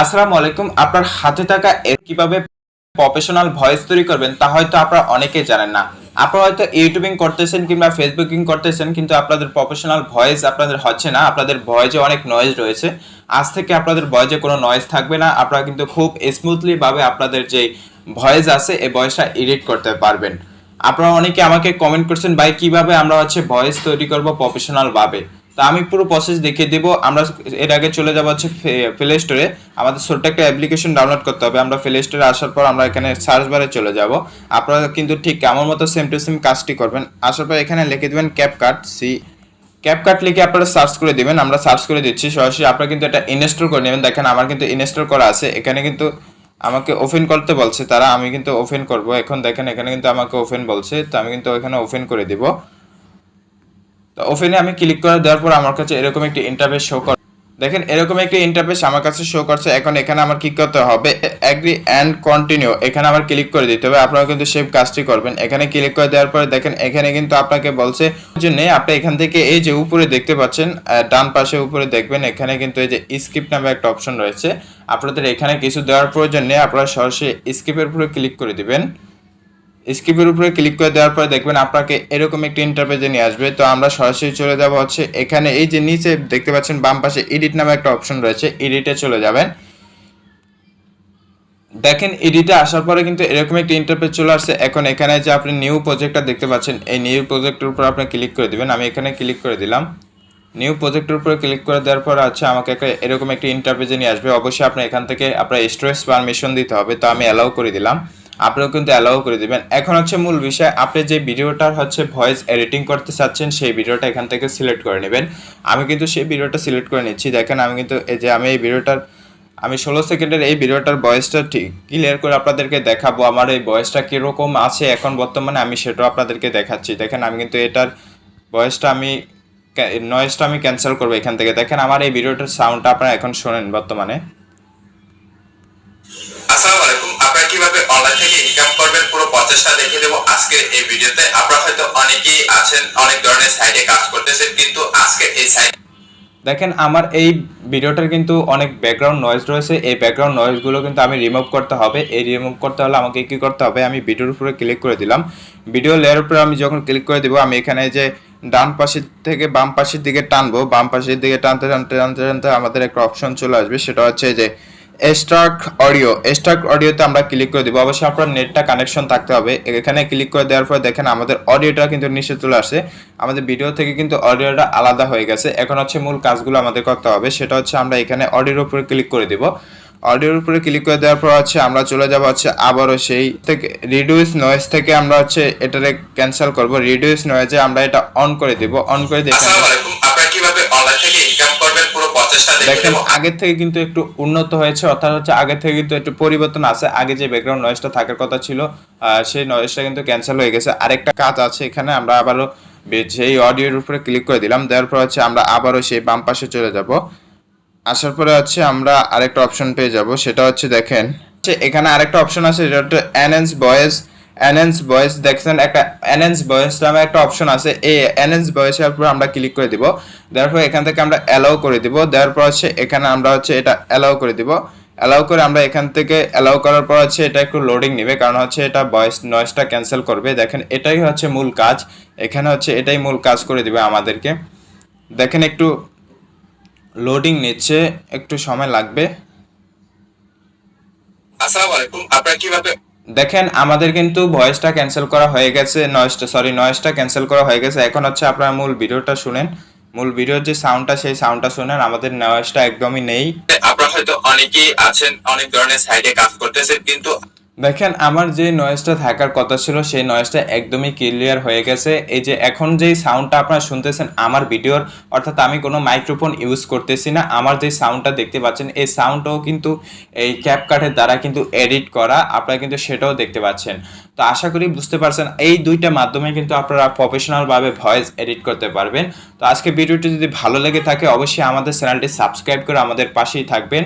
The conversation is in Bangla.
আসসালামু আলাইকুম। আপনার হাতে থাকা কিভাবে প্রফেশনাল ভয়েস তৈরি করবেন তা হয়তো আপনারা অনেকেই জানেন না। আপনারা হয়তো ইউটিউবিং করতেছেন কিংবা ফেসবুকিং করতেছেন, কিন্তু আপনাদের প্রফেশনাল ভয়েস আপনাদের হচ্ছে না। আপনাদের ভয়েসে অনেক নয়েজ রয়েছে। আজ থেকে আপনাদের ভয়েসে কোনো নয়েজ থাকবে না। আপনারা কিন্তু খুব স্মুথলি ভাবে আপনাদের যে ভয়েস আছে এই ভয়েসটা এডিট করতে পারবেন। আপনারা অনেকে আমাকে কমেন্ট করছেন, ভাই কিভাবে আমরা ভয়েস তৈরি করব প্রফেশনাল ভাবে। তো আমি পুরো প্রসেস দেখিয়ে দেবো। আমরা এর আগে চলে যাবো প্লে স্টোরে। আমাদের ছোট্ট একটা অ্যাপ্লিকেশন ডাউনলোড করতে হবে। আমরা প্লে স্টোরে আসার পর আমরা এখানে সার্চ বারে চলে যাব। আপনারা কিন্তু ঠিক আমার মতো সেম টু সেম কাজটি করবেন। আসার পর এখানে লিখে দেবেন ক্যাপকাট লিখে আপনারা সার্চ করে দিবেন। আমরা সার্চ করে দিচ্ছি সরাসরি। আপনারা কিন্তু এটা ইনস্টল করে নেবেন। দেখেন আমার কিন্তু ইনস্টল করা আছে। এখানে কিন্তু আমাকে ওপেন করতে বলছে তারা, আমি কিন্তু ওপেন করব এখন। দেখেন এখানে কিন্তু আমাকে ওপেন বলছে, তো আমি কিন্তু এখানে ওপেন করে দিব। তো ওপেনে আমি ক্লিক করে দেওয়ার পর আমার কাছে এরকম একটি ইন্টারফেস শো করে। দেখেন এরকম একটি ইন্টারফেস আমার কাছে শো করছে। এখন এখানে আমার কি করতে হবে, এগ্রি অ্যান্ড কন্টিনিউ, এখানে আমার ক্লিক করে দিতে হবে। আপনারা কিন্তু সেম কাজটি করবেন। এখানে ক্লিক করে দেওয়ার পরে দেখেন এখানে কিন্তু আপনাকে বলছে জন্য আপনি এখান থেকে এই যে উপরে দেখতে পাচ্ছেন, ডান পাশে উপরে দেখবেন এখানে কিন্তু এই যে স্কিপ নামে একটা অপশন রয়েছে। আপনাদের এখানে কিছু দেওয়ার প্রয়োজন নেই, আপনারা সরাসরি স্কিপের উপরে ক্লিক করে দিবেন। স্কিপের উপরে ক্লিক করে দেওয়ার পরে দেখবেন আপনাকে এরকম একটি ইন্টারফেসে নিয়ে আসবে। তো আমরা সরাসরি চলে যাব এখানে এই যে নিচে দেখতে পাচ্ছেন বাম পাশে এডিট নামে একটা অপশন রয়েছে, এডিটে চলে যাবেন। দেখেন এডিটে আসার পরে কিন্তু এরকম একটি ইন্টারফেস চলে আসছে। এখন এখানে যে আপনি নিউ প্রজেক্টটা দেখতে পাচ্ছেন, এই নিউ প্রজেক্টের উপর আপনি ক্লিক করে দিবেন। আমি এখানে ক্লিক করে দিলাম। নিউ প্রজেক্টের উপরে ক্লিক করে দেওয়ার পর আমাকে এরকম একটি ইন্টারফেসে নিয়ে আসবে। অবশ্যই আপনি এখান থেকে আপনার স্টোরেজ পারমিশন দিতে হবে। তো আমি অ্যালাউ করে দিলাম, আপনিও কিন্তু অ্যালাউ করে দিবেন। এখন মূল বিষয়, আপনি যে ভিডিওটার ভয়েস এডিটিং করতে চাচ্ছেন সেই ভিডিওটা এখান থেকে সিলেক্ট করে নেবেন। আমি কিন্তু সেই ভিডিওটা সিলেক্ট করে নিচ্ছি। দেখেন আমি কিন্তু এই যে আমি 16 সেকেন্ডের এই ভিডিওটার ভয়েসটা ঠিক ক্লিয়ার করে আপনাদেরকে দেখাবো। আমার এই ভয়েসটা কীরকম আছে এখন বর্তমানে আমি সেটাও আপনাদেরকে দেখাচ্ছি। দেখেন আমি কিন্তু এটার ভয়েসটা নয়েজটা আমি ক্যান্সেল করবো এখান থেকে। দেখেন আমার এই ভিডিওটার সাউন্ডটা আপনারা এখন শোনেন বর্তমানে। আসসালামু আলাইকুম। আপনারা কিভাবে অনলাইন থেকে ইনকাম করবেন পুরো প্রসেসটা দেখিয়ে দেবো আজকের এই ভিডিওতে। আপনারা হয়তো অনেকেই আছেন অনেক ধরনের সাইটে কাজ করতেছেন, কিন্তু আজকে এই সাইট দেখেন আমার এই ভিডিওটার কিন্তু অনেক ব্যাকগ্রাউন্ড নয়েজ রয়েছে। এই ব্যাকগ্রাউন্ড নয়েজগুলো কিন্তু আমি রিমুভ করতে হবে। এই রিমুভ করতে হলে আমাকে কি করতে হবে, আমি ভিডিওর উপরে ক্লিক করে দিলাম। ভিডিও লেয়ার উপরে আমি যখন ক্লিক করে দেবো, আমি এখানে যে ডান পাশের থেকে বাম পাশের দিকে টানবো, বাম পাশের দিকে টানতে টানতে টানতে টানতে আমাদের একটা অপশন চলে আসবে, সেটা হচ্ছে যে স্টার্ট অডিওতে আমরা ক্লিক করে দিব। অবশ্যই আপনার নেটটা কানেকশন থাকতে হবে। এখানে ক্লিক করে দেওয়ার পর দেখেন আমাদের অডিওটা কিন্তু নিচে চলে আসছে। আমাদের ভিডিও থেকে কিন্তু অডিওটা আলাদা হয়ে গেছে। এখন মূল কাজগুলো আমাদের করতে হবে, সেটা আমরা এখানে অডিওর উপরে ক্লিক করে দিব। অডিওর উপরে ক্লিক করে দেওয়ার পর আমরা চলে যাব আবারও সেই থেকে রিডিউস নয়েজ থেকে আমরা এটারে ক্যান্সেল করব। রিডিউস নয়েজে আমরা এটা অন করে দিব। অন করে দেখেন আসসালামু আলাইকুম। আপনারা কিভাবে অনলাইন থেকে ইনকাম করবেন পুরো প্রসেসটা দেখেন আগের থেকে কিন্তু একটু উন্নত হয়েছে, অর্থাৎ আগের থেকে কিন্তু একটু পরিবর্তন আছে। আগে যে ব্যাকগ্রাউন্ড নয়েজটা থাকার কথা ছিল সেই নয়েজটা কিন্তু ক্যান্সেল হয়ে গেছে। আরেকটা কাজ আছে এখানে, আমরা আবারও সেই অডিওর উপরে ক্লিক করে দিলাম। দেওয়ার পর আমরা আবারও সেই বাম পাশে চলে যাব। আসার পরে আমরা আরেকটা অপশন পেয়ে যাব, সেটা দেখেন এখানে আরেকটা অপশন আছে, যেটা হচ্ছে এনহ্যান্স ভয়েস। দেখছেন একটা এনহ্যান্স ভয়েস নামে একটা অপশন আছে। এই এনহ্যান্স ভয়েসের উপর আমরা ক্লিক করে দিব। দেওয়ার পর এখান থেকে আমরা অ্যালাউ করে দিব। দেওয়ার পর এখানে আমরা এটা অ্যালাউ করে দিব। অ্যালাউ করে আমরা এখান থেকে অ্যালাউ করার পর এটা একটু লোডিং নেবে, কারণ এটা ভয়েস নয়েজটা ক্যান্সেল করবে। দেখেন এটাই মূল কাজ। এখানে এটাই মূল কাজ করে দিবে আমাদেরকে। দেখেন একটু লোডিং নিচ্ছে, একটু সময় লাগবে। আসসালামু আলাইকুম। আপনারা কিভাবে দেখেন আমাদের কিন্তু ভয়েসটা ক্যান্সেল করা হয়ে গেছে, নয়েজটা ক্যান্সেল করা হয়ে গেছে। এখন আপনারা মূল ভিডিওটা শুনেন। মূল ভিডিওর যে সাউন্ডটা, সেই সাউন্ডটা শুনেন। আমাদের নয়েজটা একদমই নেই। আপনারা হয়তো অনেকেই আছেন অনেক ধরনের সাইটে কাজ করতেছেন, কিন্তু দেখেন আমার যে নয়েজটা থাকার কথা ছিল সেই নয়েজটা একদমই ক্লিয়ার হয়ে গেছে। এই যে এখন যেই সাউন্ডটা আপনারা শুনতেছেন আমার ভিডিওর, অর্থাৎ আমি কোনো মাইক্রোফোন ইউজ করতেছি না। আমার যে সাউন্ডটা দেখতে পাচ্ছেন এই সাউন্ডটাও কিন্তু এই ক্যাপকাটের দ্বারা কিন্তু এডিট করা, আপনারা কিন্তু সেটাও দেখতে পাচ্ছেন। তো আশা করি বুঝতে পারছেন এই দুইটা মাধ্যমে কিন্তু আপনারা প্রফেশনালভাবে ভয়েস এডিট করতে পারবেন। তো আজকে ভিডিওটি যদি ভালো লেগে থাকে অবশ্যই আমাদের চ্যানেলটি সাবস্ক্রাইব করে আমাদের পাশেই থাকবেন।